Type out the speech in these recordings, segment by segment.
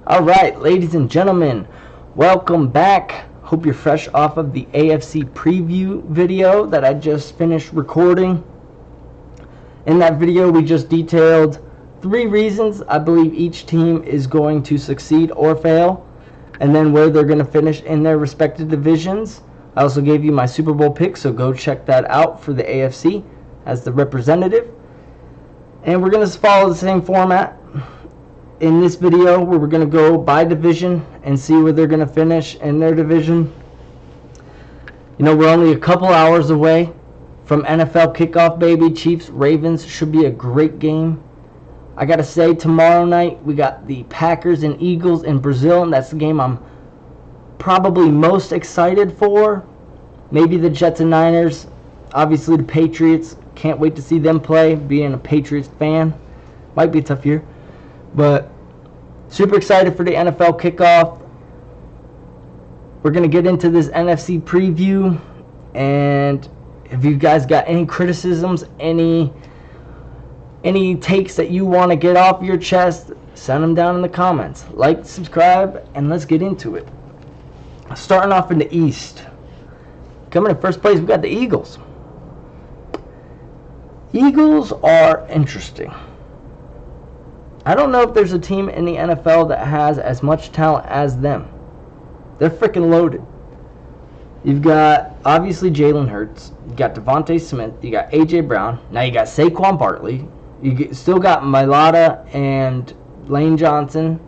Alright, ladies and gentlemen, welcome back. Hope you're fresh off of the AFC Preview video that I just finished recording. In that video, we just detailed 3 reasons I believe each team is going to succeed or fail, and then where they're going to finish in their respective divisions. I also gave you my Super Bowl pick, so go check that out for the AFC as the representative. And we're going to follow the same format in this video, where we're going to go by division and see where they're going to finish in their division. You know, we're only a couple hours away from NFL kickoff, baby. Chiefs Ravens should be a great game. I gotta say, tomorrow night we got the Packers and Eagles in Brazil, and that's the game I'm probably most excited for. Maybe the Jets and Niners. Obviously the Patriots, can't wait to see them play. Being a Patriots fan, might be a tough year, but super excited for the NFL kickoff. We're going to get into this NFC preview, and if you guys got any criticisms, any takes that you want to get off your chest, send them down in the comments. Like, subscribe, and let's get into it. Starting off in the East. Coming in first place, we got the Eagles. Eagles are interesting. I don't know if there's a team in the NFL that has as much talent as them. They're freaking loaded. You've got, obviously, Jalen Hurts. You got Devontae Smith. You got A.J. Brown. Now you got Saquon Barkley. Still got Mailata and Lane Johnson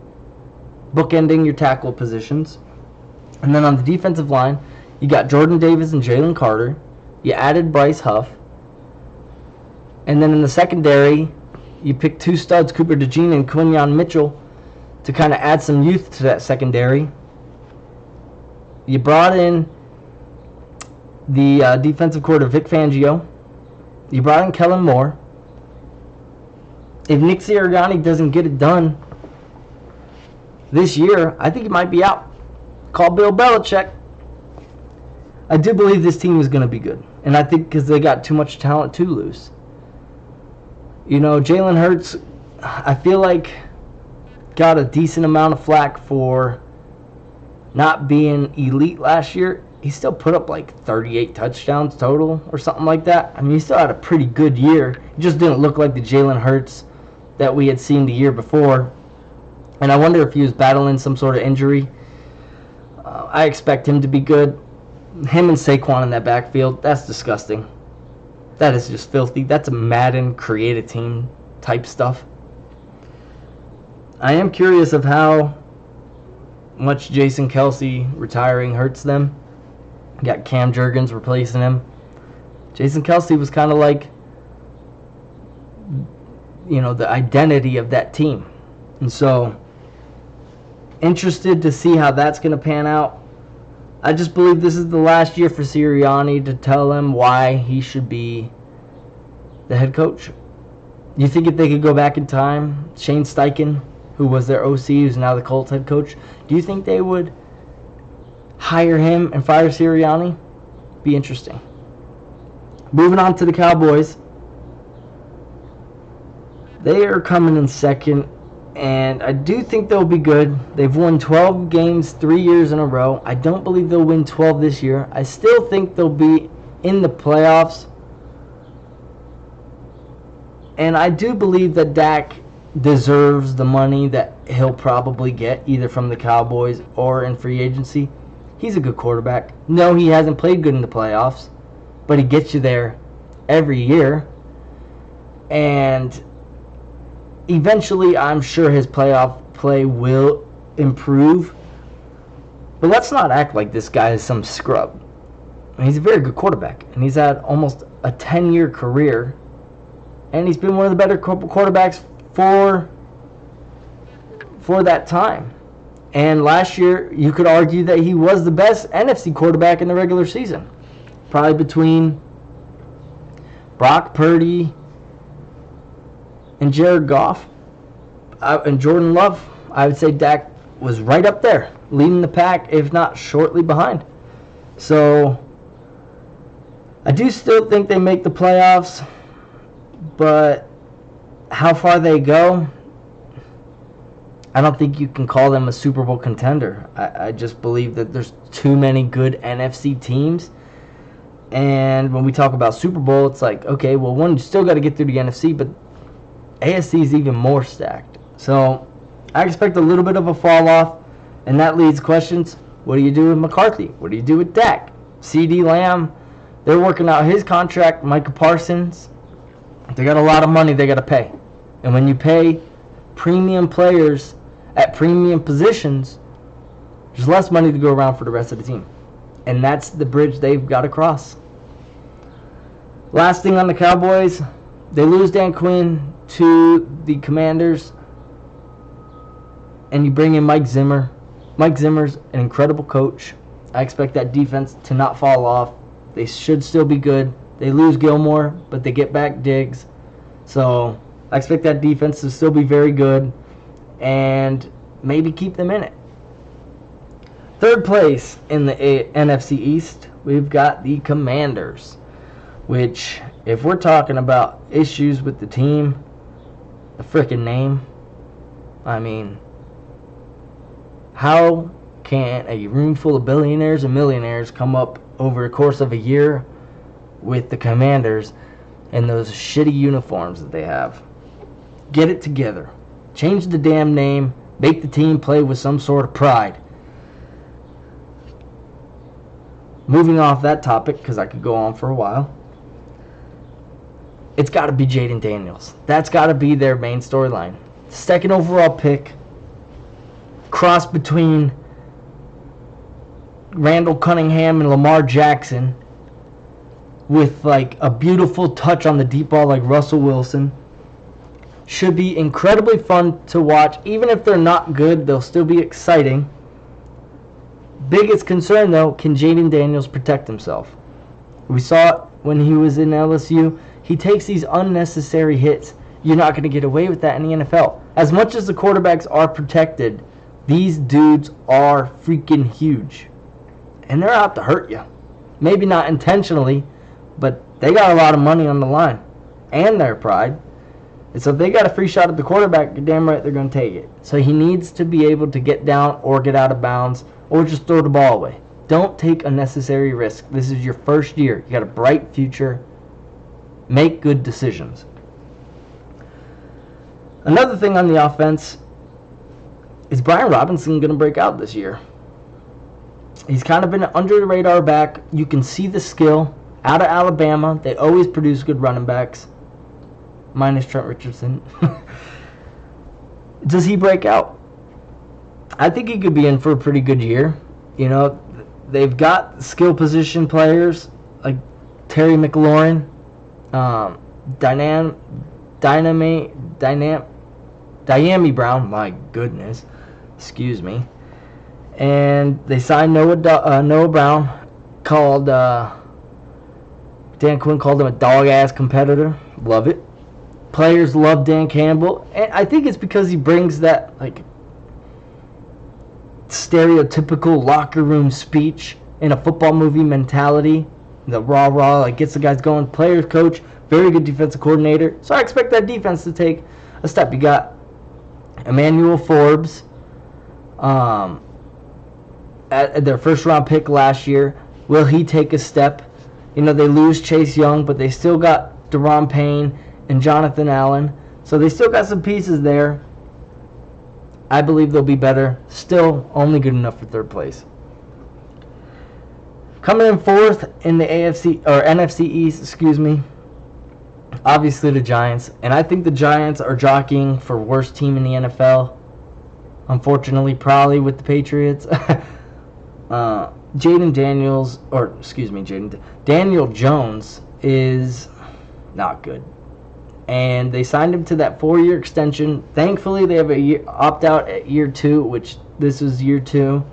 bookending your tackle positions. And then on the defensive line, you got Jordan Davis and Jalen Carter. You added Bryce Huff. And then in the secondary, you picked 2 studs, Cooper DeJean and Quinyon Mitchell, to kind of add some youth to that secondary. You brought in the defensive coordinator, Vic Fangio. You brought in Kellen Moore. If Nick Sirianni doesn't get it done this year, I think he might be out. Call Bill Belichick. I do believe this team is going to be good. And I think because they got too much talent to lose. You know, Jalen Hurts, I feel like, got a decent amount of flack for not being elite last year. He still put up like 38 touchdowns total or something like that. I mean, he still had a pretty good year. He just didn't look like the Jalen Hurts that we had seen the year before. And I wonder if he was battling some sort of injury. I expect him to be good. Him and Saquon in that backfield, that's disgusting. That is just filthy. That's a Madden creative team type stuff. I am curious of how much Jason Kelce retiring hurts them. You got Cam Jurgens replacing him. Jason Kelce was kind of like, you know, the identity of that team. And so, interested to see how that's going to pan out. I just believe this is the last year for Sirianni to tell him why he should be the head coach. You think if they could go back in time, Shane Steichen, who was their OC, who's now the Colts head coach, do you think they would hire him and fire Sirianni? Be interesting. Moving on to the Cowboys. They are coming in second, and I do think they'll be good. They've won 12 games 3 years in a row. I don't believe they'll win 12 this year. I still think they'll be in the playoffs. And I do believe that Dak deserves the money that he'll probably get, either from the Cowboys or in free agency. He's a good quarterback. No, he hasn't played good in the playoffs, but he gets you there every year. And eventually, I'm sure his playoff play will improve. But let's not act like this guy is some scrub. I mean, he's a very good quarterback, and he's had almost a 10-year career, and he's been one of the better quarterbacks for that time. And last year, you could argue that he was the best NFC quarterback in the regular season. Probably between Brock Purdy and Jared Goff and Jordan Love. I would say Dak was right up there, leading the pack, if not shortly behind. So I do still think they make the playoffs, but how far they go, I don't think you can call them a Super Bowl contender. I just believe that there's too many good NFC teams. And when we talk about Super Bowl, it's like, okay, well, one, you still got to get through the NFC, but AFC is even more stacked. So I expect a little bit of a fall off, and that leads questions. What do you do with McCarthy? What do you do with Dak? CeeDee Lamb, they're working out his contract. Micah Parsons, they got a lot of money they got to pay. And when you pay premium players at premium positions, there's less money to go around for the rest of the team. And that's the bridge they've got to cross. Last thing on the Cowboys, they lose Dan Quinn to the Commanders, and you bring in Mike Zimmer. Mike Zimmer's an incredible coach. I expect that defense to not fall off. They should still be good. They lose Gilmore, but they get back Diggs. So I expect that defense to still be very good and maybe keep them in it. Third place in the NFC East, we've got the Commanders, which, if we're talking about issues with the team, the freaking name, I mean, how can a room full of billionaires and millionaires come up over the course of a year with the Commanders and those shitty uniforms that they have? Get it together. Change the damn name. Make the team play with some sort of pride. Moving off that topic, because I could go on for a while, it's got to be Jaden Daniels. That's got to be their main storyline. Second overall pick, cross between Randall Cunningham and Lamar Jackson, with like a beautiful touch on the deep ball like Russell Wilson. Should be incredibly fun to watch. Even if they're not good, they'll still be exciting. Biggest concern, though, can Jaden Daniels protect himself? We saw it when he was in LSU. He takes these unnecessary hits. You're not going to get away with that in the NFL. As much as the quarterbacks are protected, these dudes are freaking huge. And they're out to hurt you. Maybe not intentionally, but they got a lot of money on the line. And their pride. And so if they got a free shot at the quarterback, you're damn right they're going to take it. So he needs to be able to get down or get out of bounds or just throw the ball away. Don't take unnecessary risk. This is your first year. You got a bright future. Make good decisions. Another thing on the offense is Brian Robinson going to break out this year. He's kind of been an under-the-radar back. You can see the skill. Out of Alabama, they always produce good running backs. Minus Trent Richardson. Does he break out? I think he could be in for a pretty good year. You know, they've got skill position players like Terry McLaurin, Dyami Brown, my goodness, excuse me. And they signed Noah Brown, called Dan Quinn called him a dog-ass competitor. Love it. Players love Dan Campbell, and I think it's because he brings that like stereotypical locker room speech in a football movie mentality. The rah-rah, like, gets the guys going. Players coach, very good defensive coordinator. So I expect that defense to take a step. You got Emmanuel Forbes, at their first-round pick last year. Will he take a step? You know, they lose Chase Young, but they still got Deron Payne and Jonathan Allen. So they still got some pieces there. I believe they'll be better. Still only good enough for third place. Coming in fourth in the NFC East, obviously the Giants. And I think the Giants are jockeying for worst team in the NFL. Unfortunately, probably with the Patriots. Daniel Jones is not good. And they signed him to that 4-year extension. Thankfully, they have a year opt-out at year 2, which this is year 2.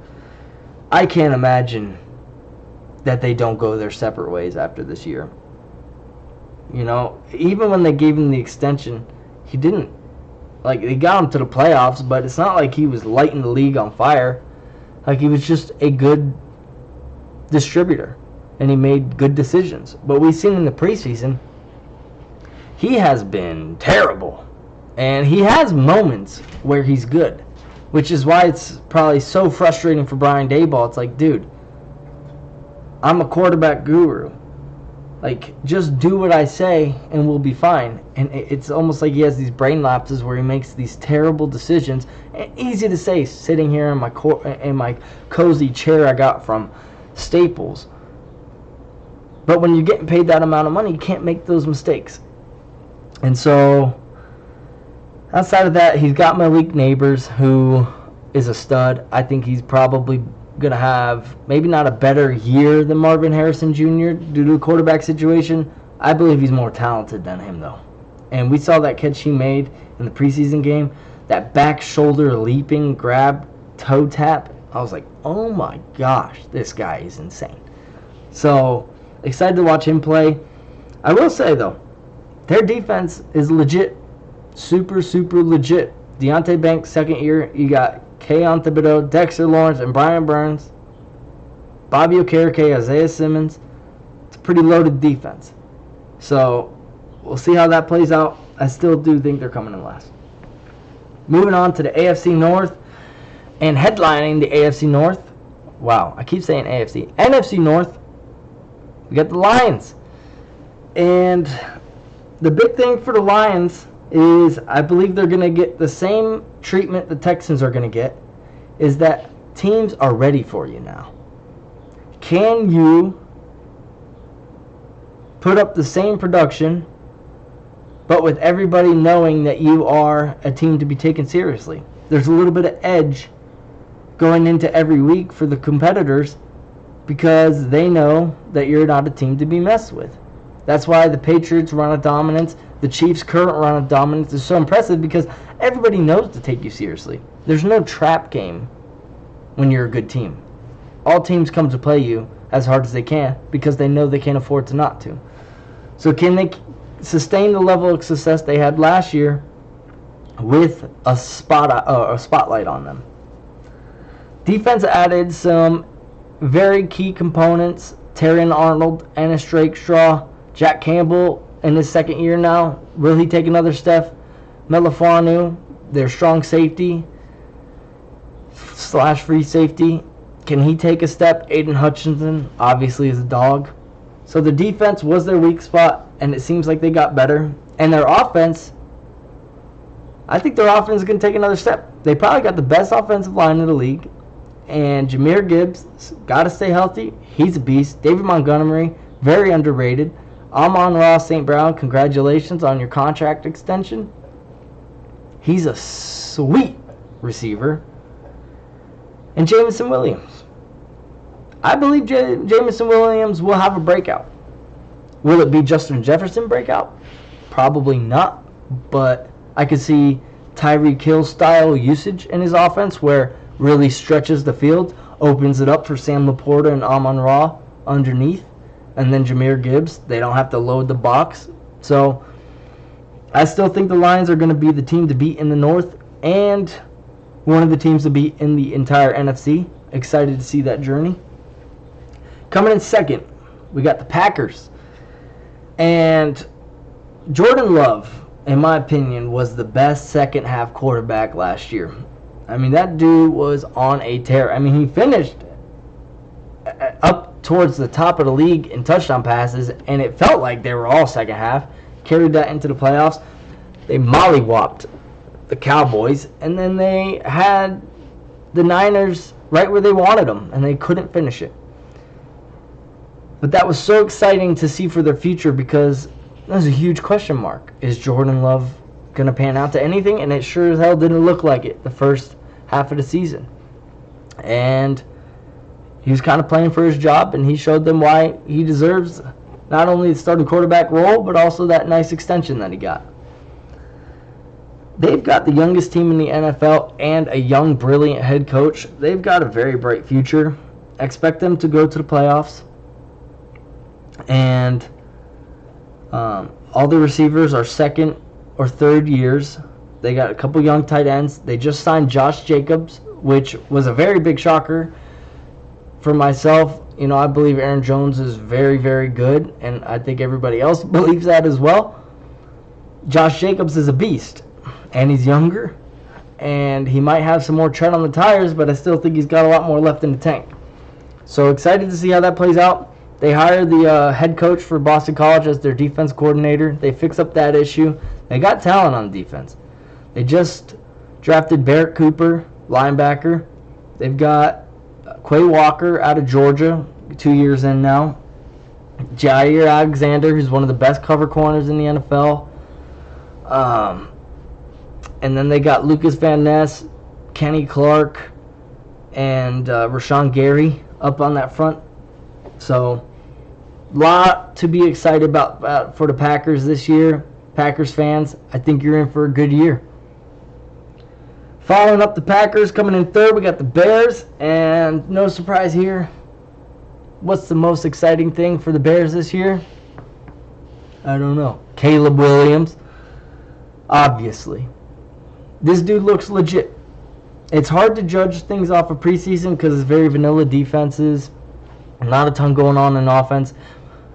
I can't imagine that they don't go their separate ways after this year. You know, even when they gave him the extension, he didn't. Like, they got him to the playoffs, but it's not like he was lighting the league on fire. Like, he was just a good distributor, and he made good decisions. But we've seen in the preseason, he has been terrible. And he has moments where he's good. which is why it's probably so frustrating for Brian Daboll. It's like, dude, I'm a quarterback guru. Like, just do what I say and we'll be fine. And it's almost like he has these brain lapses where he makes these terrible decisions. And easy to say, sitting here in my cozy chair I got from Staples. But when you're getting paid that amount of money, you can't make those mistakes. And so, outside of that, he's got Malik Neighbors, who is a stud. I think he's probably going to have maybe not a better year than Marvin Harrison Jr. due to the quarterback situation. I believe he's more talented than him, though. And we saw that catch he made in the preseason game, that back shoulder leaping grab toe tap. I was like, oh my gosh, this guy is insane. So, excited to watch him play. I will say, though, their defense is legit. Super, super legit. Deontay Banks, second year. You got Keon Thibodeau, Dexter Lawrence, and Brian Burns. Bobby Okereke, Isaiah Simmons. It's a pretty loaded defense. So, we'll see how that plays out. I still do think they're coming in last. Moving on to the AFC North. And headlining the AFC North. Wow, I keep saying AFC. NFC North. We got the Lions. And the big thing for the Lions is I believe they're going to get the same treatment the Texans are going to get, is that teams are ready for you now. Can you put up the same production, but with everybody knowing that you are a team to be taken seriously? There's a little bit of edge going into every week for the competitors because they know that you're not a team to be messed with. That's why the Patriots' run of dominance, the Chiefs' current run of dominance is so impressive because everybody knows to take you seriously. There's no trap game when you're a good team. All teams come to play you as hard as they can because they know they can't afford to not to. So can they sustain the level of success they had last year with a spotlight on them? Defense added some very key components. Terrion Arnold, Ennis Straw, Jack Campbell in his second year now. Will he take another step? Melifonwu, their strong safety / free safety. Can he take a step? Aiden Hutchinson obviously is a dog. So the defense was their weak spot, and it seems like they got better. And their offense, I think their offense is going to take another step. They probably got the best offensive line in the league. And Jahmyr Gibbs got to stay healthy. He's a beast. David Montgomery, very underrated. Amon-Ra St. Brown, congratulations on your contract extension. He's a sweet receiver. And Jameson Williams. I believe Jameson Williams will have a breakout. Will it be Justin Jefferson breakout? Probably not. But I could see Tyreek Hill style usage in his offense where really stretches the field, opens it up for Sam Laporta and Amon-Ra underneath, and then Jahmyr Gibbs. They don't have to load the box. So I still think the Lions are going to be the team to beat in the North and one of the teams to beat in the entire NFC. Excited to see that journey. Coming in second, we got the Packers. And Jordan Love, in my opinion, was the best second half quarterback last year. I mean, that dude was on a tear. I mean, he finished up towards the top of the league in touchdown passes, and it felt like they were all second half. Carried that into the playoffs. They mollywopped the Cowboys, and then they had the Niners right where they wanted them, and they couldn't finish it. But that was so exciting to see for their future because there's a huge question mark. Is Jordan Love going to pan out to anything? And it sure as hell didn't look like it the first half of the season. And he was kind of playing for his job, and he showed them why he deserves not only the starting quarterback role, but also that nice extension that he got. They've got the youngest team in the NFL and a young, brilliant head coach. They've got a very bright future. Expect them to go to the playoffs. And all the receivers are second or third years. They got a couple young tight ends. They just signed Josh Jacobs, which was a very big shocker for myself. You know, I believe Aaron Jones is very, very good, and I think everybody else believes that as well. Josh Jacobs is a beast, and he's younger, and he might have some more tread on the tires, but I still think he's got a lot more left in the tank. So excited to see how that plays out. They hired the head coach for Boston College as their defense coordinator. They fixed up that issue. They got talent on defense. They just drafted Barrett Cooper, linebacker. They've got Quay Walker out of Georgia, 2 years in now. Jair Alexander, who's one of the best cover corners in the NFL. And then they got Lucas Van Ness, Kenny Clark, and Rashawn Gary up on that front. So, lot to be excited about for the Packers this year. Packers fans, I think you're in for a good year. Following up the Packers, coming in third, we got the Bears. And no surprise here. What's the most exciting thing for the Bears this year? I don't know. Caleb Williams. Obviously. This dude looks legit. It's hard to judge things off of preseason because it's very vanilla defenses. Not a ton going on in offense.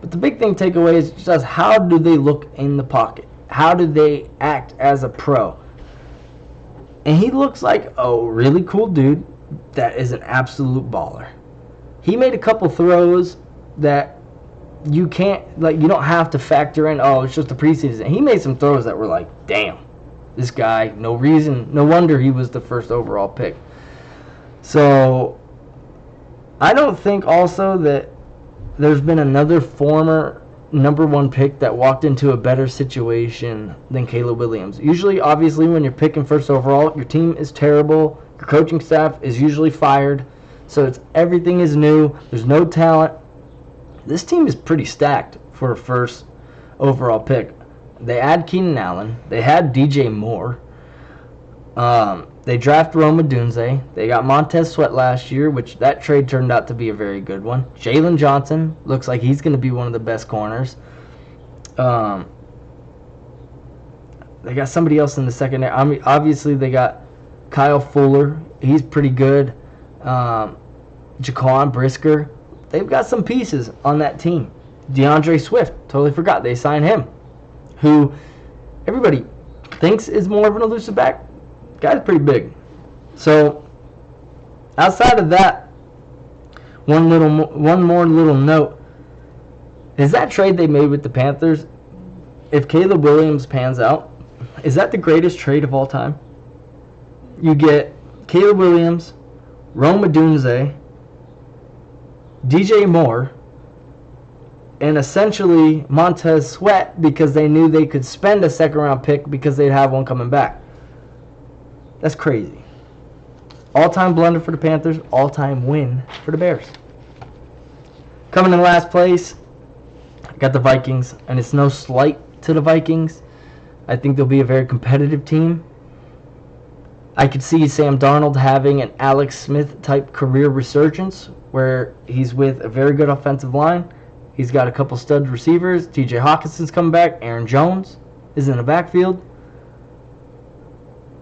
But the big thing takeaway is just how do they look in the pocket? How do they act as a pro? And he looks like a really cool dude that is an absolute baller. He made a couple throws that you can't, like, you don't have to factor in, oh, it's just the preseason. He made some throws that were like, damn, this guy, no wonder he was the first overall pick. So, I don't think also that there's been another former number one pick that walked into a better situation than Caleb Williams. Usually, obviously, when you're picking first overall, your team is terrible. Your coaching staff is usually fired. So everything is new. There's no talent. This team is pretty stacked for a first overall pick. They add Keenan Allen. They had DJ Moore. They draft Rome Odunze. They got Montez Sweat last year, which that trade turned out to be a very good one. Jalen Johnson looks like he's going to be one of the best corners. They got somebody else in the secondary. I mean, obviously, they got Kyle Fuller. He's pretty good. Jaquan Brisker. They've got some pieces on that team. DeAndre Swift. Totally forgot. They signed him. Who everybody thinks is more of an elusive back. Guy's pretty big. So, outside of that, one more little note. Is that trade they made with the Panthers, if Caleb Williams pans out, is that the greatest trade of all time? You get Caleb Williams, Rome Odunze, DJ Moore, and essentially Montez Sweat because they knew they could spend a second-round pick because they'd have one coming back. That's crazy. All-time blunder for the Panthers, all-time win for the Bears. Coming in last place, I got the Vikings, and it's no slight to the Vikings. I think they'll be a very competitive team. I could see Sam Darnold having an Alex Smith-type career resurgence where he's with a very good offensive line. He's got a couple stud receivers. TJ Hawkinson's coming back. Aaron Jones is in the backfield.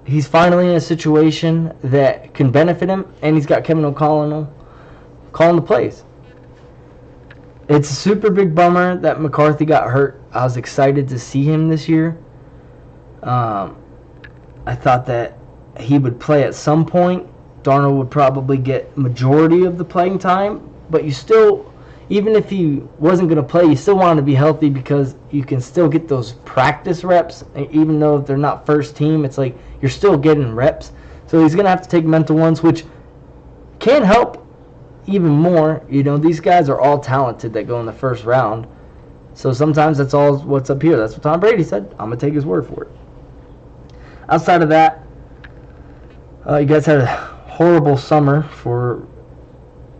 He's finally in a situation that can benefit him, and he's got Kevin O'Connell calling the plays. It's a super big bummer that McCarthy got hurt. I was excited to see him this year. I thought that he would play at some point. Darnold would probably get majority of the playing time, but you still, even if he wasn't going to play, you still want to be healthy because you can still get those practice reps. Even though they're not first team, it's like you're still getting reps. So he's going to have to take mental ones, which can help even more. You know, these guys are all talented that go in the first round. So sometimes that's all what's up here. That's what Tom Brady said. I'm going to take his word for it. Outside of that, you guys had a horrible summer for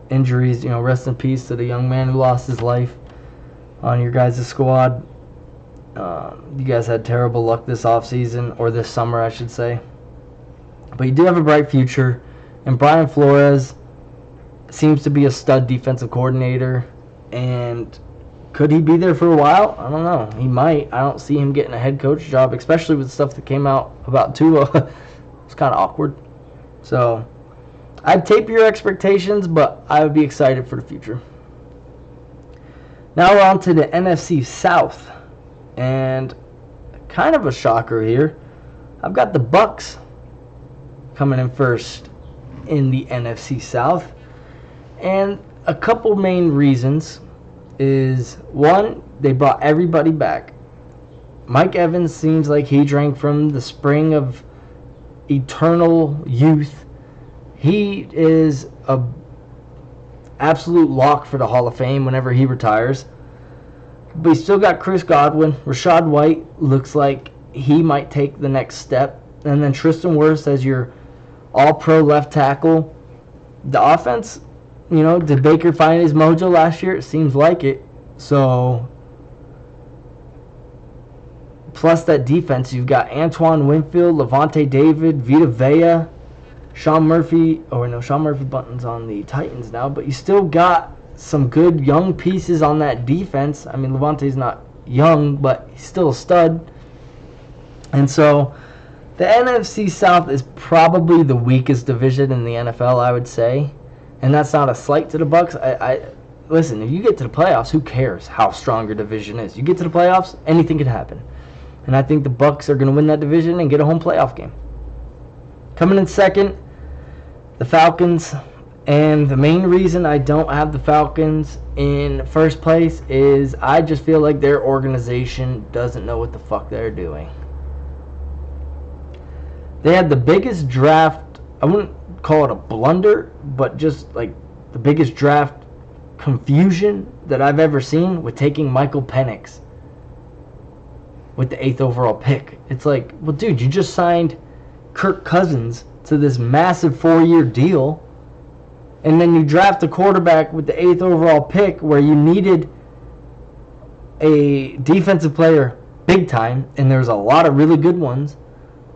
injuries. You know, rest in peace to the young man who lost his life on your guys' squad. You guys had terrible luck this offseason, or this summer, I should say. But you do have a bright future. And Brian Flores seems to be a stud defensive coordinator. And could he be there for a while? I don't know. He might. I don't see him getting a head coach job, especially with stuff that came out about Tua. It's kind of awkward. So, I'd taper your expectations, but I would be excited for the future. Now we're on to the NFC South. And kind of a shocker here. I've got the Bucks coming in first in the NFC South. And a couple main reasons is, one, they brought everybody back. Mike Evans seems like he drank from the spring of eternal youth. He is a absolute lock for the Hall of Fame whenever he retires. But you still got Chris Godwin. Rachaad White looks like he might take the next step. And then Tristan Wirfs as your all-pro left tackle. The offense, did Baker find his mojo last year? It seems like it. So, plus that defense, you've got Antoine Winfield, Levante David, Vita Vea, Sean Murphy. Oh, no, Sean Murphy Bunton's on the Titans now. But you still got some good young pieces on that defense. I mean, Levante's not young, but he's still a stud. And so the NFC South is probably the weakest division in the NFL, I would say. And that's not a slight to the Bucs. Listen, if you get to the playoffs, who cares how strong your division is? You get to the playoffs, anything could happen. And I think the Bucs are going to win that division and get a home playoff game. Coming in second, the Falcons. And the main reason I don't have the Falcons in first place is I just feel like their organization doesn't know what the fuck they're doing. They had the biggest draft, I wouldn't call it a blunder, but just like the biggest draft confusion that I've ever seen with taking Michael Penix with the 8th overall pick. It's like, well, dude, you just signed Kirk Cousins to this massive 4-year deal. And then you draft a quarterback with the 8th overall pick where you needed a defensive player big time, and there's a lot of really good ones.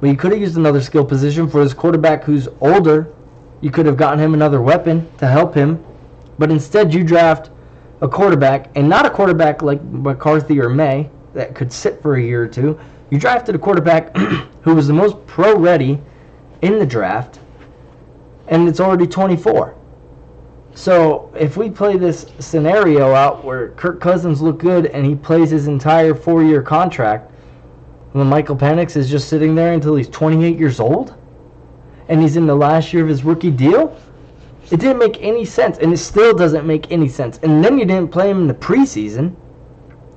But you could have used another skill position for this quarterback who's older. You could have gotten him another weapon to help him. But instead you draft a quarterback, and not a quarterback like McCarthy or May that could sit for a year or two. You drafted a quarterback who was the most pro-ready in the draft, and it's already 24. So if we play this scenario out where Kirk Cousins looked good and he plays his entire 4-year contract, when Michael Penix is just sitting there until he's 28 years old, and he's in the last year of his rookie deal, it didn't make any sense, and it still doesn't make any sense. And then you didn't play him in the preseason.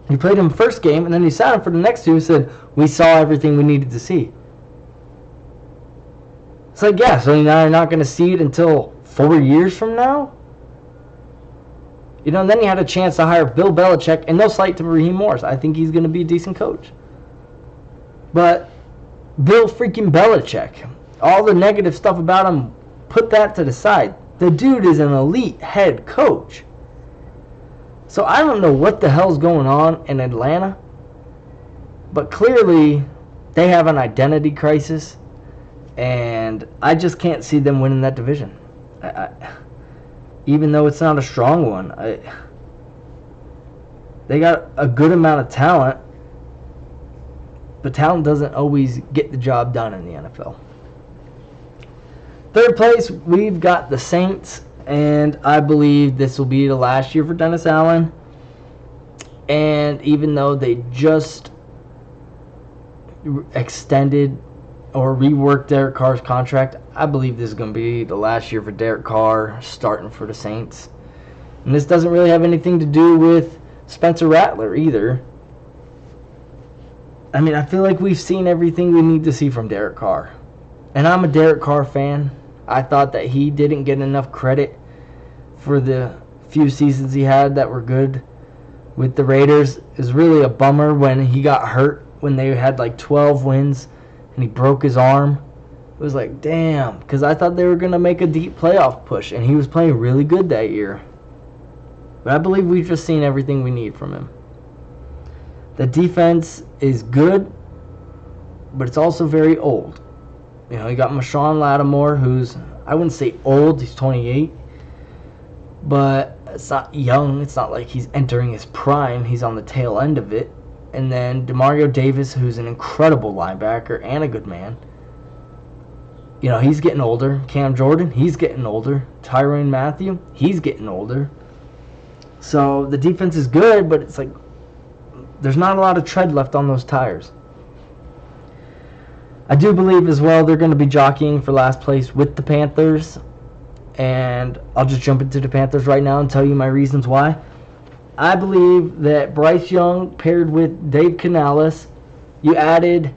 You played him first game, and then you sat him for the next two and said, we saw everything we needed to see. It's like, yeah, so now you're not going to see it until 4 years from now? And then you had a chance to hire Bill Belichick, and no slight to Raheem Morris. I think he's going to be a decent coach. But Bill freaking Belichick, all the negative stuff about him, put that to the side. The dude is an elite head coach. So I don't know what the hell's going on in Atlanta, but clearly they have an identity crisis, and I just can't see them winning that division. Even though it's not a strong one, they got a good amount of talent, but talent doesn't always get the job done in the NFL. Third place, we've got the Saints, and I believe this will be the last year for Dennis Allen. And even though they just extended or reworked Derek Carr's contract, I believe this is going to be the last year for Derek Carr starting for the Saints. And this doesn't really have anything to do with Spencer Rattler either. I mean, I feel like we've seen everything we need to see from Derek Carr. And I'm a Derek Carr fan. I thought that he didn't get enough credit for the few seasons he had that were good with the Raiders. It was really a bummer when he got hurt when they had like 12 wins and he broke his arm. It was like, damn, because I thought they were going to make a deep playoff push, and he was playing really good that year. But I believe we've just seen everything we need from him. The defense is good, but it's also very old. You got Marshawn Lattimore, who's, I wouldn't say old, he's 28, but it's not young. It's not like he's entering his prime. He's on the tail end of it. And then Demario Davis, who's an incredible linebacker and a good man. He's getting older. Cam Jordan, he's getting older. Tyrann Mathieu, he's getting older. So the defense is good, but it's like there's not a lot of tread left on those tires. I do believe as well they're going to be jockeying for last place with the Panthers. And I'll just jump into the Panthers right now and tell you my reasons why. I believe that Bryce Young paired with Dave Canales, you added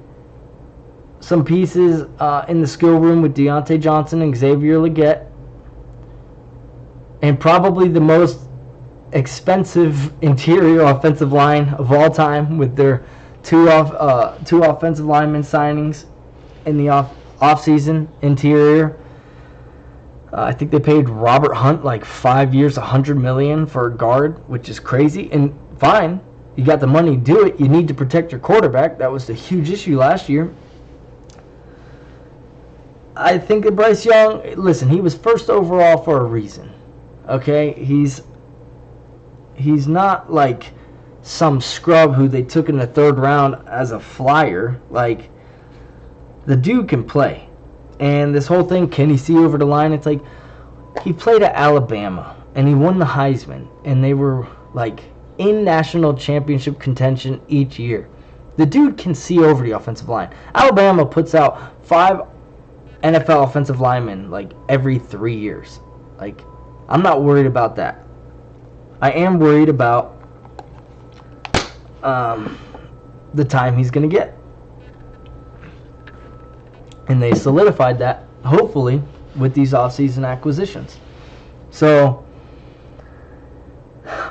some pieces in the skill room with Deontay Johnson and Xavier Legette, and probably the most expensive interior offensive line of all time with their two offensive lineman signings in the off-season interior. I think they paid Robert Hunt like 5 years, $100 million for a guard, which is crazy. And fine, you got the money to do it. You need to protect your quarterback. That was the huge issue last year. I think that Bryce Young, listen, he was first overall for a reason. Okay, he's not like some scrub who they took in the third round as a flyer. Like, the dude can play. And this whole thing, can he see over the line? It's like, he played at Alabama, and he won the Heisman, and they were, like, in national championship contention each year. The dude can see over the offensive line. Alabama puts out 5 NFL offensive linemen, like, every 3 years. Like, I'm not worried about that. I am worried about the time he's going to get. And they solidified that, hopefully, with these offseason acquisitions. So,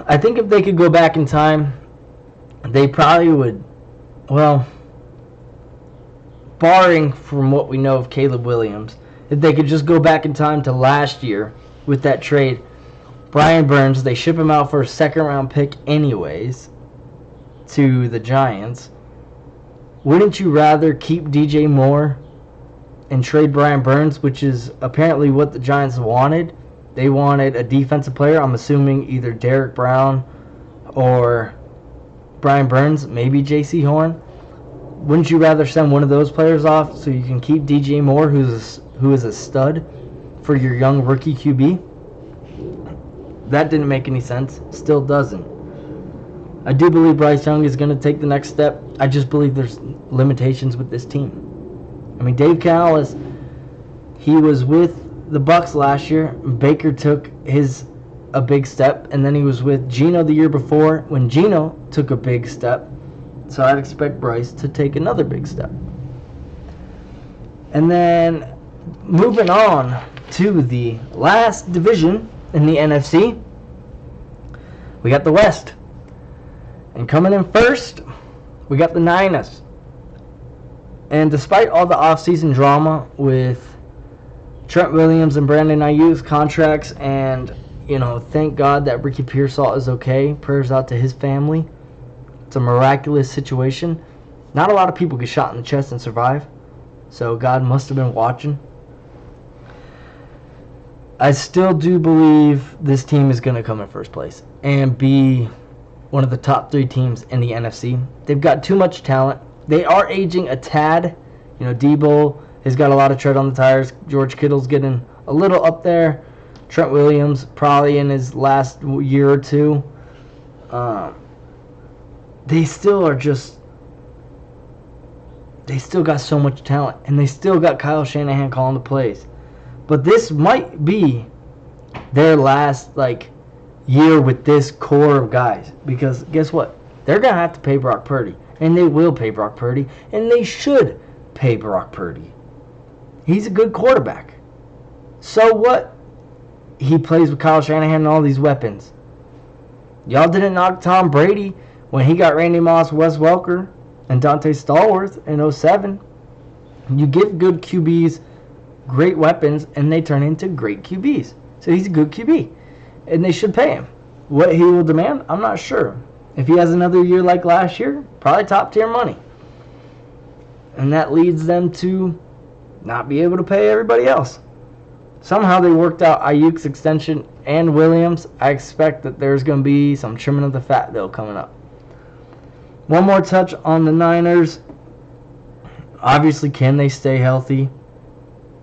I think if they could go back in time, they probably would, well, barring from what we know of Caleb Williams, if they could just go back in time to last year with that trade, Brian Burns, they ship him out for a second-round pick anyways to the Giants. Wouldn't you rather keep DJ Moore and trade Brian Burns, which is apparently what the Giants wanted? They wanted a defensive player. I'm assuming either Derek Brown or Brian Burns, maybe J.C. Horn. Wouldn't you rather send one of those players off so you can keep DJ Moore, who is a stud, for your young rookie QB? That didn't make any sense. Still doesn't. I do believe Bryce Young is going to take the next step. I just believe there's limitations with this team. I mean, Dave Canales, he was with the Bucs last year. Baker took a big step, and then he was with Geno the year before when Geno took a big step. So I'd expect Bryce to take another big step. And then moving on to the last division in the NFC, we got the West. And coming in first, we got the Niners. And despite all the offseason drama with Trent Williams and Brandon Ayuk's contracts, and, thank God that Ricky Pearsall is okay. Prayers out to his family. It's a miraculous situation. Not a lot of people get shot in the chest and survive. So God must have been watching. I still do believe this team is going to come in first place and be one of the top 3 teams in the NFC. They've got too much talent. They are aging a tad. Debo has got a lot of tread on the tires. George Kittle's getting a little up there. Trent Williams probably in his last year or two. They still got so much talent. And they still got Kyle Shanahan calling the plays. But this might be their last, year with this core of guys. Because guess what? They're going to have to pay Brock Purdy. And they will pay Brock Purdy. And they should pay Brock Purdy. He's a good quarterback. So what? He plays with Kyle Shanahan and all these weapons. Y'all didn't knock Tom Brady when he got Randy Moss, Wes Welker, and Dante Stallworth in 2007. You give good QBs great weapons, and they turn into great QBs. So he's a good QB. And they should pay him. What he will demand, I'm not sure. If he has another year like last year, probably top tier money. And that leads them to not be able to pay everybody else. Somehow they worked out Ayuk's extension and Williams. I expect that there's going to be some trimming of the fat, though, coming up. One more touch on the Niners. Obviously, can they stay healthy?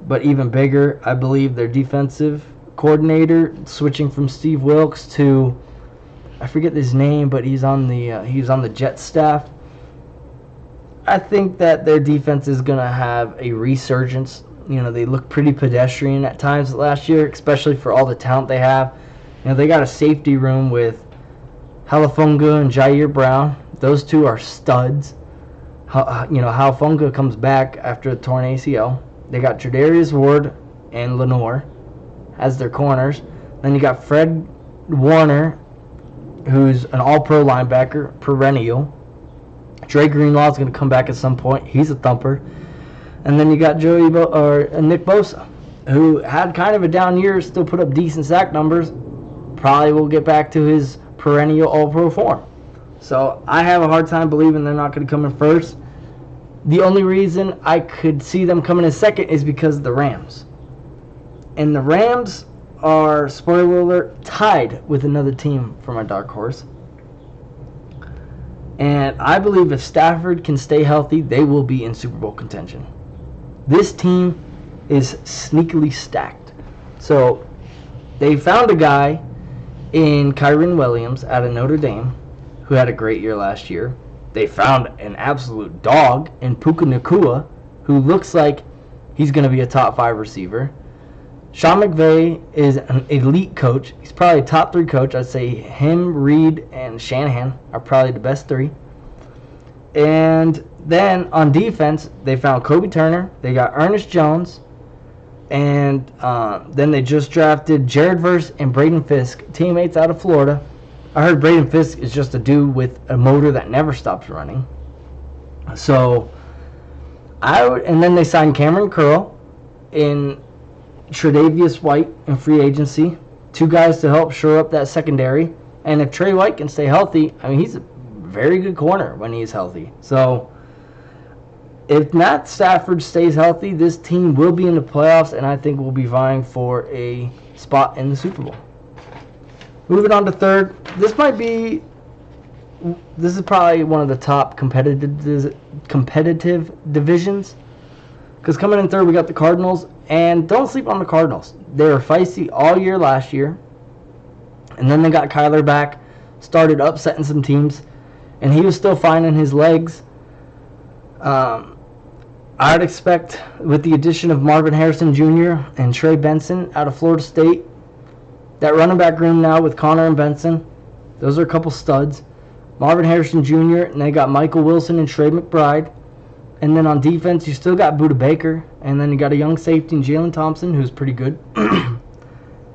But even bigger, I believe their defensive coordinator, switching from Steve Wilkes to, I forget his name, but he's on the Jets staff. I think that their defense is going to have a resurgence. You know, they look pretty pedestrian at times last year, especially for all the talent they have. You know, they got a safety room with Halafunga and Jair Brown. Those two are studs. You know, Halafunga comes back after a torn ACL. They got Jadarius Ward and Lenore as their corners. Then you got Fred Warner, who's an all-pro linebacker, perennial. Dre Greenlaw is going to come back at some point. He's a thumper. And then you got Nick Bosa, who had kind of a down year, still put up decent sack numbers. Probably will get back to his perennial all-pro form. So I have a hard time believing they're not going to come in first. The only reason I could see them coming in second is because of the Rams. And the Rams are, spoiler alert, tied with another team for my dark horse. And I believe if Stafford can stay healthy, they will be in Super Bowl contention. This team is sneakily stacked. So they found a guy in Kyren Williams out of Notre Dame who had a great year last year. They found an absolute dog in Puka Nacua, who looks like he's going to be a top 5 receiver. Sean McVay is an elite coach. He's probably a top 3 coach. I'd say him, Reed, and Shanahan are probably the best 3. And then on defense, they found Kobe Turner. They got Ernest Jones. And then they just drafted Jared Verse and Braden Fisk, teammates out of Florida. I heard Braden Fisk is just a dude with a motor that never stops running. So, and then they signed Cameron Curl in Tre'Davious White in free agency. 2 guys to help shore up that secondary. And if Trey White can stay healthy, I mean, he's a very good corner when he's healthy. So, if Matt Stafford stays healthy, this team will be in the playoffs, and I think we'll be vying for a spot in the Super Bowl. Moving on to third, this is probably one of the top competitive divisions. Because coming in third, we got the Cardinals, and don't sleep on the Cardinals. They were feisty all year last year, and then they got Kyler back, started upsetting some teams, and he was still finding his legs. I'd expect, with the addition of Marvin Harrison Jr. and Trey Benson out of Florida State, that running back room now with Connor and Benson, those are a couple studs. Marvin Harrison Jr., and they got Michael Wilson and Trey McBride. And then on defense, you still got Budda Baker, and then you got a young safety in Jalen Thompson, who's pretty good.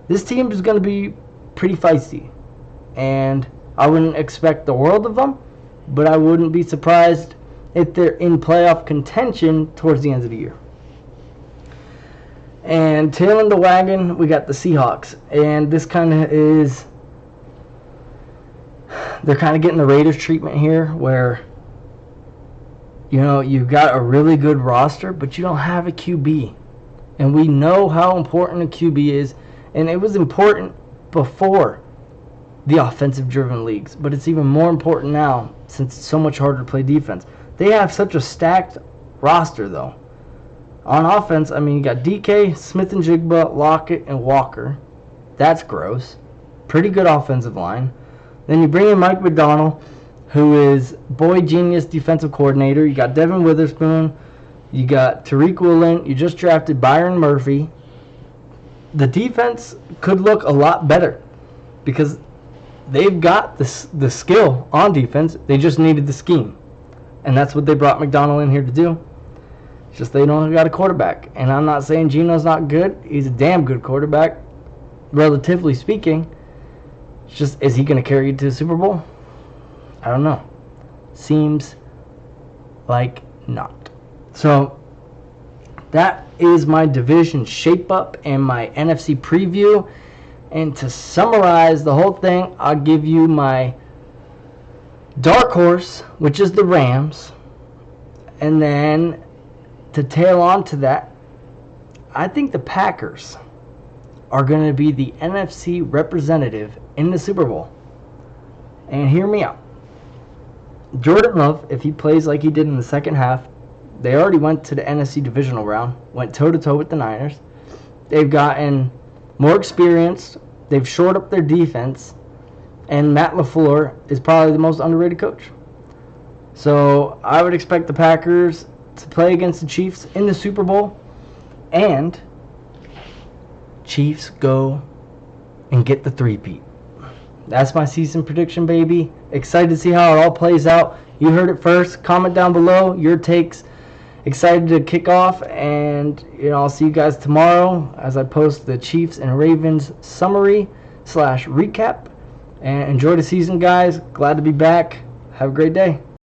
This team is going to be pretty feisty, and I wouldn't expect the world of them, but I wouldn't be surprised if they're in playoff contention towards the end of the year. And tailing the wagon, we got the Seahawks. And this kind of is, they're kind of getting the Raiders treatment here, where, you know, you've got a really good roster, but you don't have a QB. And we know how important a QB is, and it was important before the offensive-driven leagues, but it's even more important now since it's so much harder to play defense. They have such a stacked roster, though. On offense, I mean, you got DK, Smith and Jigba, Lockett, and Walker. That's gross. Pretty good offensive line. Then you bring in Mike McDonald, who is boy genius defensive coordinator. You got Devin Witherspoon. You got Tariq Woolen. You just drafted Byron Murphy. The defense could look a lot better because they've got the skill on defense. They just needed the scheme. And that's what they brought McDonald in here to do. It's just they don't got a quarterback. And I'm not saying Geno's not good. He's a damn good quarterback, relatively speaking. It's just, is he going to carry you to the Super Bowl? I don't know. Seems like not. So, that is my division shape-up and my NFC preview. And to summarize the whole thing, I'll give you my dark horse, which is the Rams. And then, to tail on to that, I think the Packers are going to be the NFC representative in the Super Bowl. And hear me out. Jordan Love, if he plays like he did in the second half, they already went to the NFC divisional round, went toe-to-toe with the Niners. They've gotten more experienced. They've shored up their defense. And Matt LaFleur is probably the most underrated coach. So I would expect the Packers to play against the Chiefs in the Super Bowl, and Chiefs go and get the three-peat. That's my season prediction, baby. Excited to see how it all plays out. You heard it first. Comment down below your takes. Excited to kick off, and I'll see you guys tomorrow as I post the Chiefs and Ravens summary / recap. And enjoy the season, guys. Glad to be back. Have a great day.